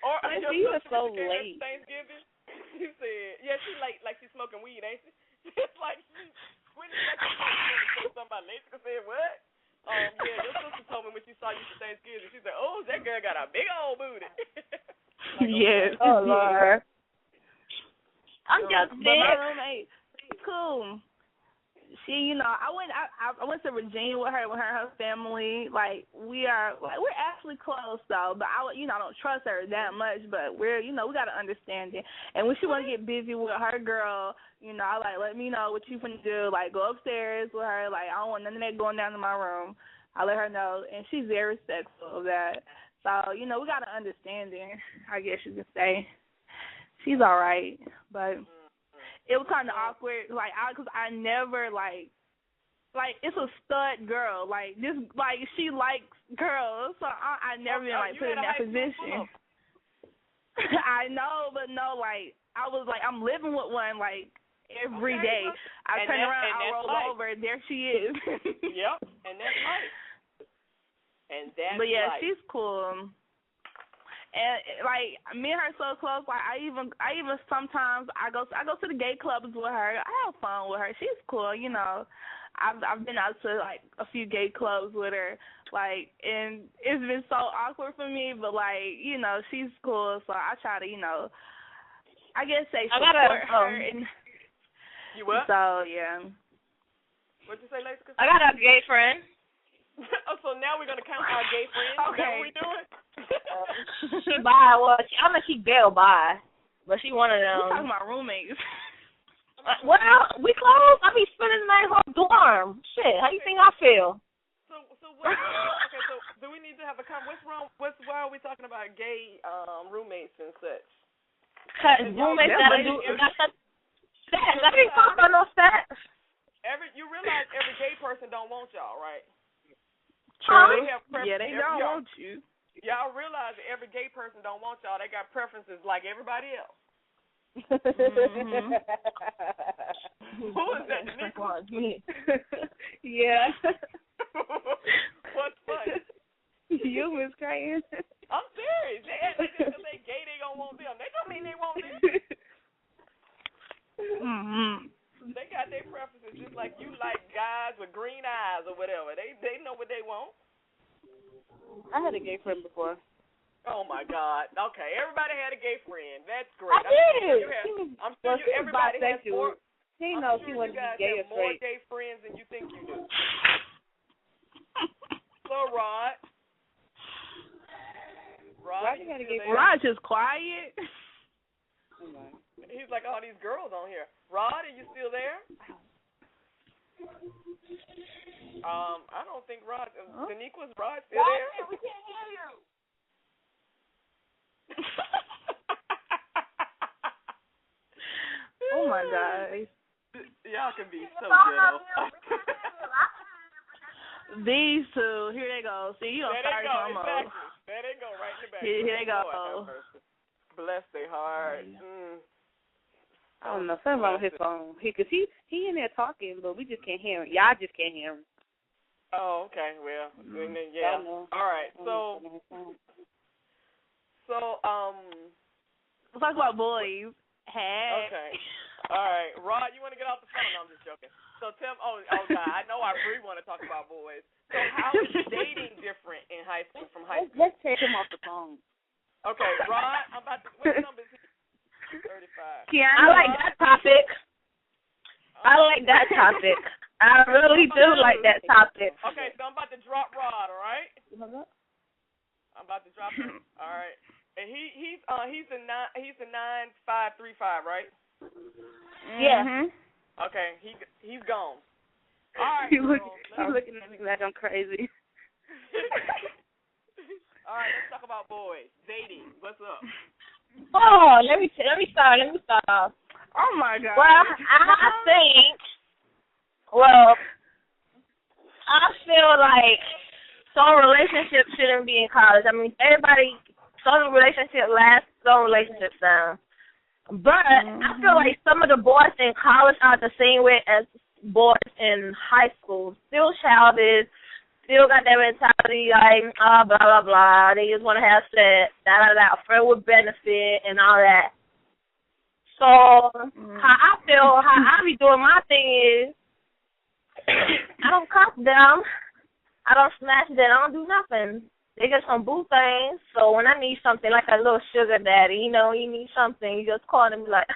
Or she was so late. Thanksgiving. You said, yeah, she late, like she's smoking weed, ain't she? It's like when you say something about Layska said what? Yeah, your sister told me when she saw you for Thanksgiving, she said, oh, that girl got a big old booty. Yes. Oh Lord. I'm just but my roommate, she's cool. She, I went to Virginia with her family. Like we're actually close though, but I don't trust her that much. But we got to understand it. And when she want to get busy with her girl, I like let me know what you finna do. Like go upstairs with her. Like I don't want none of that going down to my room. I let her know, and she's very respectful of that. So we got to understand it. I guess you could say she's all right, but. It was kind of awkward, because I never, like, it's a stud girl. Like, she likes girls, so I never been, put in that position. I know, but no, I was, I'm living with one, every day. I turn around, I roll over, there she is. Yep, and that's life. And that's But, yeah, life. she's cool. And me and her so close. I even sometimes I go to the gay clubs with her. I have fun with her. She's cool, I've been out to a few gay clubs with her. And it's been so awkward for me, but she's cool. So I try to I guess say support her. And you what? So yeah. What'd you say, Layska? I got a gay friend. So now we're gonna count our gay friends. Okay. Is that what we doing? She bi. Well, I know she gay or bi, but she one of them. We talking about roommates. Well, we close. I be spending the night in her dorm. Shit, how you think I feel? So what? Okay, so do we need to have a what's wrong? Why are we talking about gay roommates and such? Cause roommates gotta do. That ain't talking about no sex. You realize every gay person don't want y'all, right? True. They Yeah, they don't want you. Y'all realize that every gay person don't want y'all. They got preferences like everybody else. Mm-hmm. Who is that? Yeah. What's funny? You was crying. I'm serious. Because they gay, they gonna want them. They don't mean they want them. Mm-hmm. They got their preferences just like you like guys with green eyes or whatever. They know what they want. I had a gay friend before. Oh my God. Okay, everybody had a gay friend. That's great. I did. I'm sure everybody has more. He knows he wasn't gay or straight. More gay friends than you think you do. So Rod, you had a gay friend. Rod just quiet. He's like all these girls on here. Rod, are you still there? I don't think Rod. Daniqua's Rod still there? We can't hear you. Oh my God. Y'all can be so ghetto. These two, here they go. See, you don't start almost. Exactly. There they go, right in the back. Here they go. Bless their heart. I don't know, something wrong with his phone. Cause he in there talking, but we just can't hear him. Y'all just can't hear him. Oh, okay. Well, yeah. All right. So, let's talk about boys. Hey. Okay. All right, Rod, you want to get off the phone? No, I'm just joking. So Tim, oh God, I know I really want to talk about boys. So how is dating different in high school from high school? Let's take him off the phone. Okay, Rod, I'm about to. What number is he? 35. I like that topic. I like that topic. I really do like that topic. Okay, so I'm about to drop Rod. All right. I'm about to drop him. All right. And he's a 9535, right? Yeah. Okay, he's gone. All right, He's looking at me like I'm crazy. All right, let's talk about boys. Dating. What's up? Oh, let me start off. Oh my God. Well, I feel like some relationships shouldn't be in college. I mean, some relationship lasts, some relationships down. But I feel like some of the boys in college are the same way as boys in high school. Still childish, still got that mentality like, blah, blah, blah. They just want to have sex, friend with benefit and all that. So how I be doing my thing is I don't cuff them. I don't smash them. I don't do nothing. They get some boo things. So when I need something, like a little sugar daddy, you need something, you just call them like,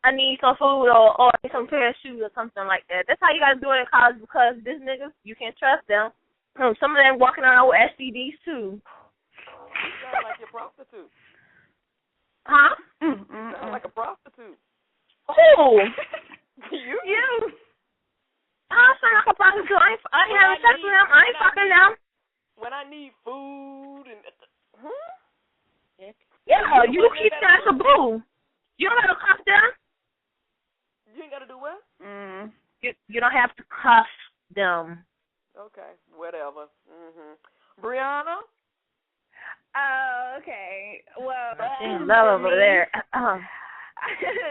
I need some food or I need some pair of shoes or something like that. That's how you got to do it in college because these niggas, you can't trust them. Some of them walking around with STDs too. You sound like you're a prostitute. Huh? You sound like a prostitute. Who? You. I sound like a prostitute. I ain't having sex with them. I ain't fucking them. When I need food and yeah, you keep that as a boo. You don't have to cuff them. You ain't got to do what? You don't have to cuff them. Okay, whatever. Brianna? Okay. Well, love over there.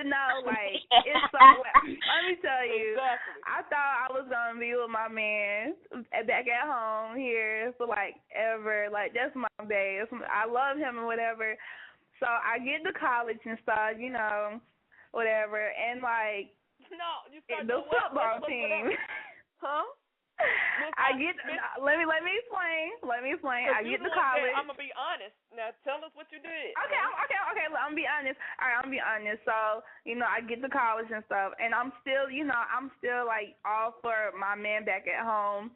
No, like, it's so, let me tell you, exactly. I thought I was going to be with my man back at home here for, like, ever. Like, that's my babe. I love him and whatever. So I get to college and stuff, whatever. And, like, you start the football team. Huh? Let me explain. I get to college. I'm gonna be honest. Now tell us what you did. Okay. I'm gonna be honest. All right, I'm gonna be honest. So I get to college and stuff, and I'm still like all for my man back at home.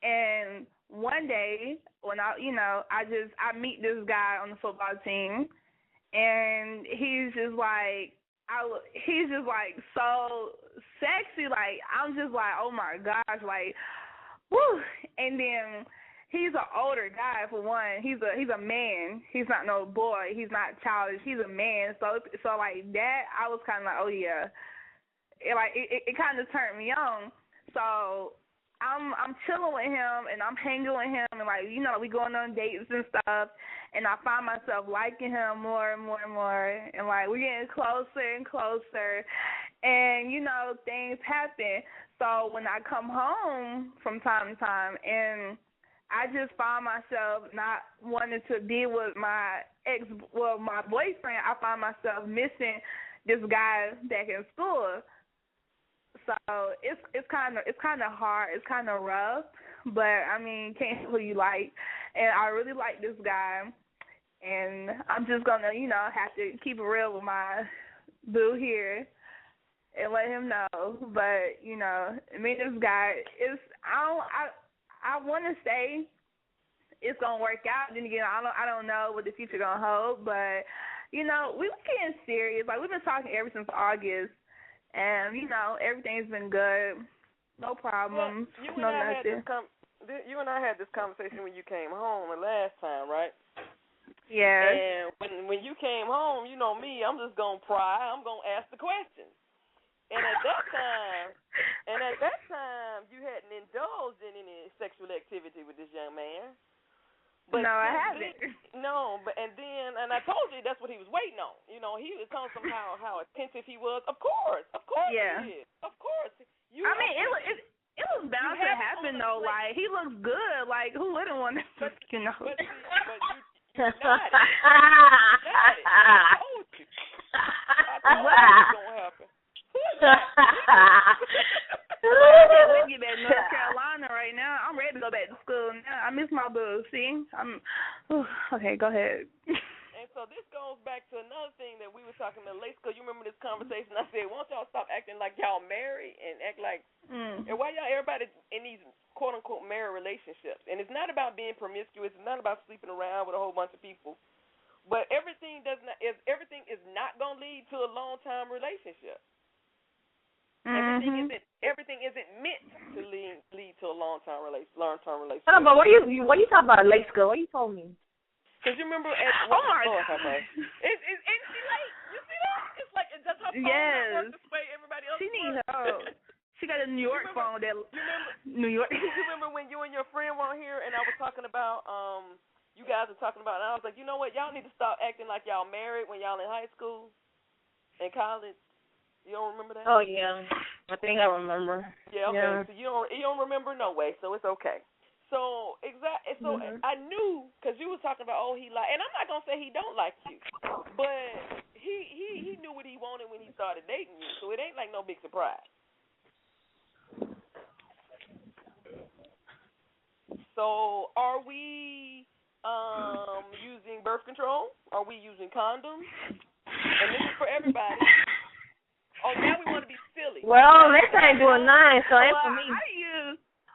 And one day when I meet this guy on the football team, and he's just like so sexy, like I'm just like, oh my gosh, like, whoo. And then he's an older guy for one. He's a man. He's not no boy. He's not childish. He's a man. So like that, I was kind of like, oh yeah, it kind of turned me on. So I'm chilling with him and I'm hanging with him and like we going on dates and stuff, and I find myself liking him more and more and more, and like we're getting closer and closer, and things happen. So when I come home from time to time and I just find myself not wanting to be with my boyfriend, I find myself missing this guy back in school. So it's kind of hard, it's kind of rough, but I mean, can't help who you like, and I really like this guy, and I'm just gonna have to keep it real with my boo here and let him know. But me and this guy I want to say it's gonna work out. Then again, I don't know what the future gonna hold, but we were getting serious. Like we've been talking ever since August. And, everything's been good. No problems. Well, no nothing. You and I had this conversation when you came home the last time, right? Yeah. And when you came home, you know me, I'm just going to pry. I'm going to ask the questions. And at that time, you hadn't indulged in any sexual activity. But no, I haven't. No, but and I told you that's what he was waiting on. You know, he was telling somehow how attentive he was. Of course, yeah. he is. Of course. It was bound to happen though. Like he looks good. Like who wouldn't want to? But you nodded. I told you. I told you it was gonna happen. I can't wait to get back to North Carolina right now. I'm ready to go back to school now. I miss my boo. See, okay. Go ahead. And so this goes back to another thing that we were talking about late school. You remember this conversation? I said, why don't y'all stop acting like y'all married and act like, and why y'all everybody in these quote unquote married relationships? And it's not about being promiscuous. It's not about sleeping around with a whole bunch of people. But everything is not gonna lead to a long time relationship. Everything isn't meant to lead to a long term relationship. But what you talking about late school? What you told me? Because you remember at oh my God. It's like, you see that? It's like it does her phone not work the way everybody else. She needs help. She got a New York phone that New York. You remember when you and your friend were here and I was talking about you guys were talking about, and I was like, you know what, y'all need to stop acting like y'all married when y'all in high school and college. You don't remember that? Oh yeah, I think I remember. Yeah, okay. Yeah. So you don't remember no way, so it's okay. So I knew because you was talking about he like, and I'm not gonna say he don't like you, but he knew what he wanted when he started dating you, so it ain't like no big surprise. So are we using birth control? Are we using condoms? And this is for everybody. Oh, now we want to be silly. Well, this ain't doing none, so it's for me.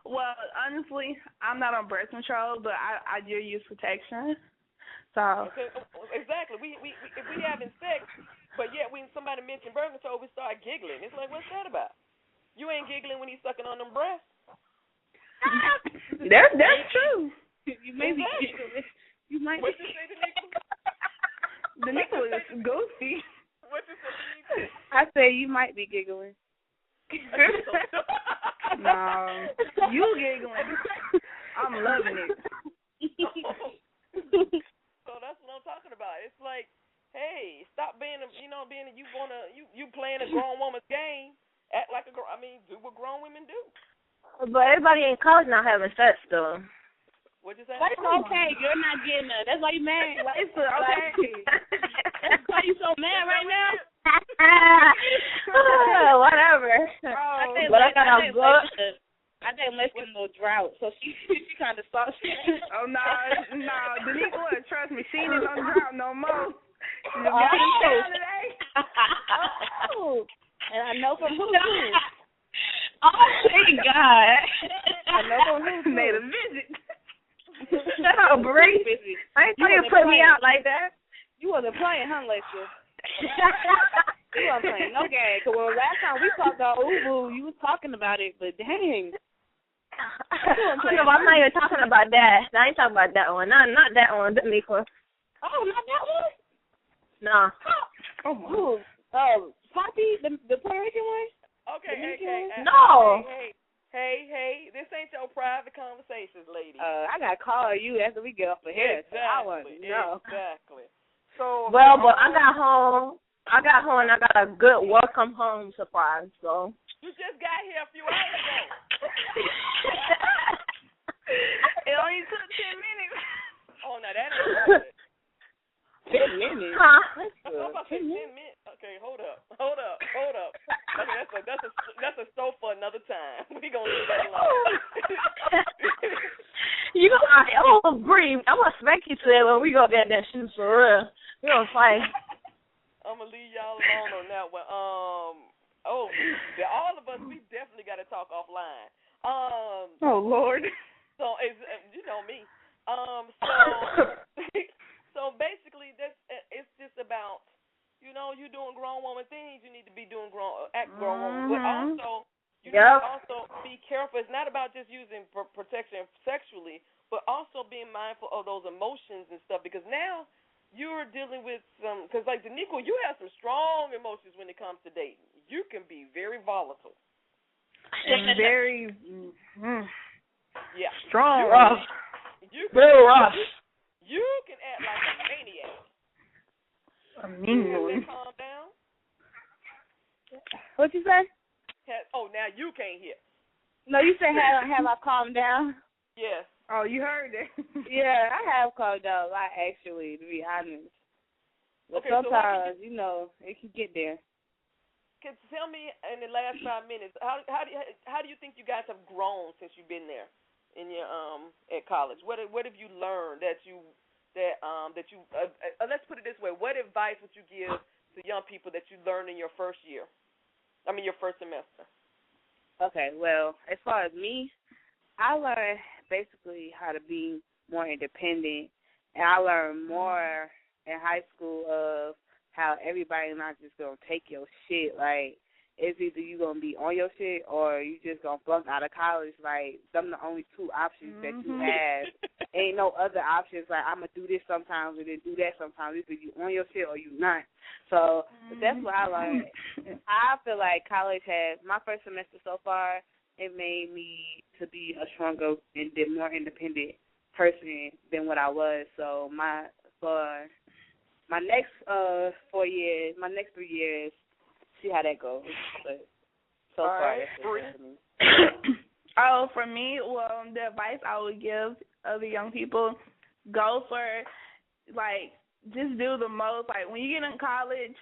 Well, honestly, I'm not on birth control, but I do use protection. So okay, exactly. We if we having sex, but yet when somebody mentioned birth control, we start giggling. It's like, what's that about? You ain't giggling when he's sucking on them breasts. That's true. You may be giggling. You might. What you say, The nickel is goofy. What you say, Denise? I say you might be giggling. No, you giggling. I'm loving it. So that's what I'm talking about. It's like, hey, stop being you playing a grown woman's game. Act like do what grown women do. But everybody in college not having sex though. What'd you say? But it's okay. You're not getting it. That's why you mad. It's okay. That's why you so mad right now. Whatever. I think Leslie's a little drought, so she kind of saucy. Oh no, Daniqua, trust me, she ain't on drought no more. And I know from who. Oh my God! I know from who made a visit. Shut up, Bree. I ain't you put me out like that. You wasn't playing, huh, Leslie? You wasn't playing no game. Because last time we talked about Ubu, you was talking about it, but dang. I'm not even talking about that. I ain't talking about that one. Not that one, Daniqua. Oh, not that one? No. Poppy, the Puerto Rican one? Okay, no. Hey, this ain't your private conversations, lady. I got to call you after we get off of here. Exactly. So well, but I got home and I got a good welcome home surprise, so. You just got here a few hours ago. It only took 10 minutes. Oh, no, that ain't good. 10 minutes? Huh? That's 10 minutes. Okay, hold up. Okay, that's a story for another time. We gonna leave that alone. Bree, I'm gonna smack you today when we go get that shoes for real. We gonna fight. I'm gonna leave y'all alone on that one. All of us, we definitely got to talk offline. Oh Lord. So you know me. So basically, it's just about, you doing grown woman things. You need to be doing grown woman, but also you need to also be careful. It's not about just using protection sexually, but also being mindful of those emotions and stuff. Because now you're dealing with because like Daniqua, you have some strong emotions when it comes to dating. You can be very volatile. And very yeah, strong. Rough. Very rough. You can act like a maniac. A mean one. Calm down. What you say? Now you can't hear. No, you said have I calmed down? Yes. Oh, you heard it. Yeah, I have calmed down a lot, actually, to be honest. But Okay, sometimes, it can get there. Tell me in the last 5 minutes, how do you think you guys have grown since you've been there in your at college? What have you learned that let's put it this way, what advice would you give to young people that you learned in your first year? Your first semester. Okay, well, as far as me, I learned basically how to be more independent, and I learned more in high school of how everybody not just going to take your shit. Like, it's either you going to be on your shit or you just going to flunk out of college. Like, them the only two options that you have. Ain't no other options. Like, I'm going to do this sometimes and then do that sometimes. Either you on your shit or you not. So that's what I learned. I feel like college has, my first semester so far, it made me to be a stronger and more independent person than what I was. So my next 4 years, my next 3 years, see how that goes. But so all far, right. that's it for me. Oh, for me, well, the advice I would give other young people, go for, just do the most. Like, when you get in college,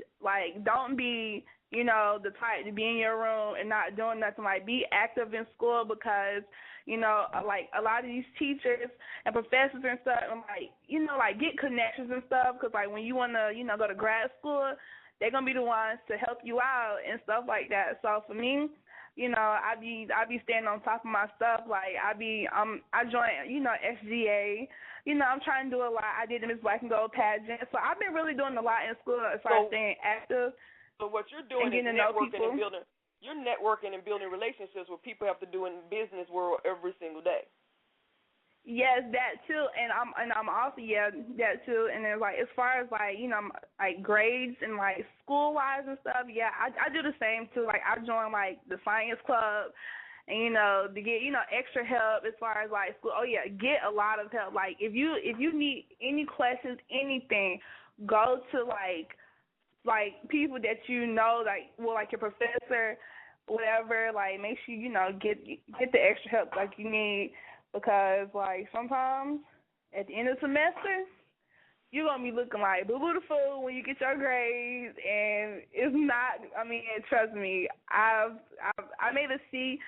don't be, the type to be in your room and not doing nothing. Like, be active in school because, a lot of these teachers and professors and stuff, get connections and stuff because, when you want to, go to grad school, they're going to be the ones to help you out and stuff like that. So, for me, I be staying on top of my stuff. Like, I joined, SGA. I'm trying to do a lot. I did the Miss Black and Gold pageant. So I've been really doing a lot in school as far as staying active. So what you're doing is networking and building. You're networking and building relationships with people have to do in business world every single day. Yes, that too, and I'm also that too. And then as far as grades and school wise and stuff, I do the same too. Like, I joined the science club, and to get extra help as far as school. Oh yeah, get a lot of help. Like, if you need any questions, anything, go to people that your professor, whatever. Make sure get the extra help you need. Because, sometimes at the end of the semester, you're going to be looking like boo-boo the fool when you get your grades, and it's not, trust me, I made a C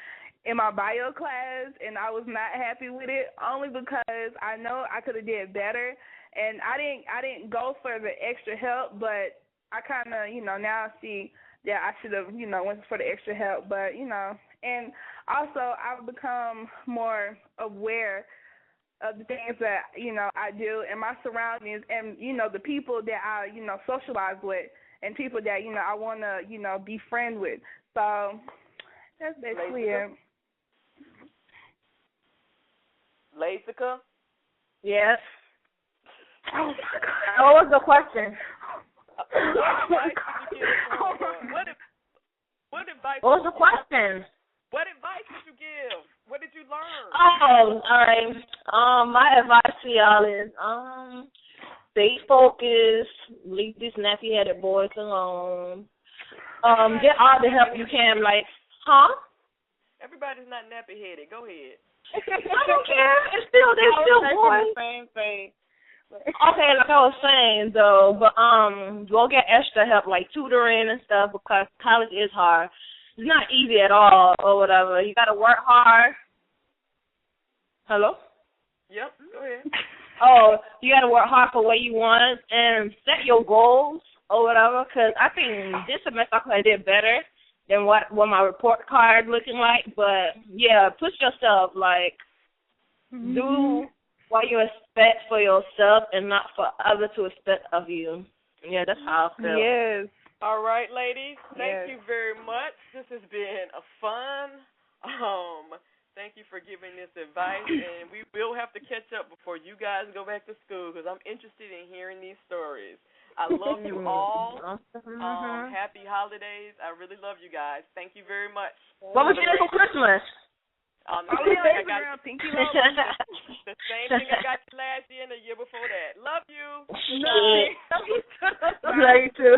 in my bio class, and I was not happy with it, only because I know I could have did better, and I didn't go for the extra help, but I kind of, now see that I should have, went for the extra help, but, and also I've become more aware of the things that, I do and my surroundings and, the people that I, socialize with and people that, I want to, be friends with. So that's basically it. Lazica? Yes. Oh, my God. What was the question? What advice? What was the question? What advice did you give? What did you learn? Oh, all right. My advice to y'all is stay focused, leave these nappy-headed boys alone. Get all the help you can. Everybody's not nappy-headed. Go ahead. I don't care. They're still boys. The same thing. Okay, like I was saying though, but go get extra help like tutoring and stuff because college is hard. It's not easy at all or whatever. You gotta work hard. Hello? Yep, go ahead. Oh, you gotta work hard for what you want and set your goals or whatever. Cause I think this semester I did better than what my report card looking like. But yeah, push yourself. Do what you expect for yourself and not for others to expect of you. Yeah, that's how I feel. Yes. All right, ladies. Thank Yes. you very much. This has been a fun. Thank you for giving this advice, and we will have to catch up before you guys go back to school because I'm interested in hearing these stories. I love you all. Happy holidays. I really love you guys. Thank you very much. What was you doing for Christmas? The same thing I got Pinky the same thing I got you last year and the year before that. Love you. Love you too.